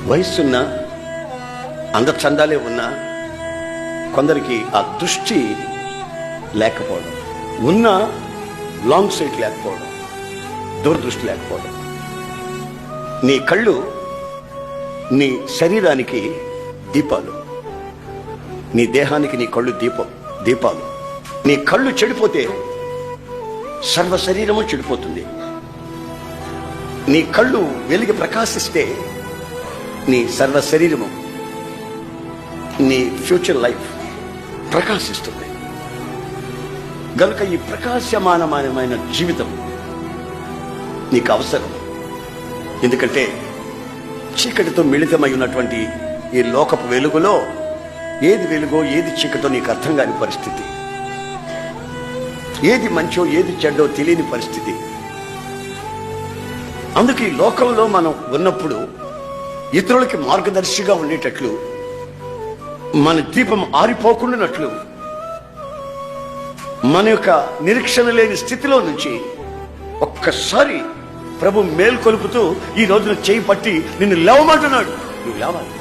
వయస్సున్నా అందచందాలే ఉన్నా కొందరికి ఆ దృష్టి లేకపోవడం, ఉన్న లాంగ్ సైట్ లేకపోవడం, దూరదృష్టి లేకపోవడం. నీ కళ్ళు నీ శరీరానికి దీపాలు, నీ దేహానికి నీ కళ్ళు దీపాలు. నీ కళ్ళు చెడిపోతే సర్వ శరీరము చెడిపోతుంది. నీ కళ్ళు వెలిగి ప్రకాశిస్తే నీ సర్వ శరీరము, నీ ఫ్యూచర్ లైఫ్ ప్రకాశిస్తుంది. గనుక ఈ ప్రకాశమానమైన జీవితం నీకు అవసరం. ఎందుకంటే చీకటితో మిళితమై ఉన్నటువంటి ఈ లోకపు వెలుగులో ఏది వెలుగో ఏది చీకటో నీకు అర్థం కాని పరిస్థితి, ఏది మంచో ఏది చెడ్డో తెలియని పరిస్థితి. అందుకే ఈ లోకంలో మనం ఉన్నప్పుడు ఇతరులకి మార్గదర్శిగా ఉండేటట్లు, మన దీపం ఆరిపోకుండానట్లు, మన యొక్క నిరీక్షణ లేని స్థితిలో నుంచి ఒక్కసారి ప్రభు మేల్కొలుపుతూ ఈ రోజున చేయి పట్టి నిన్ను లేవమంటున్నాడు. నువ్వు లేవాలి.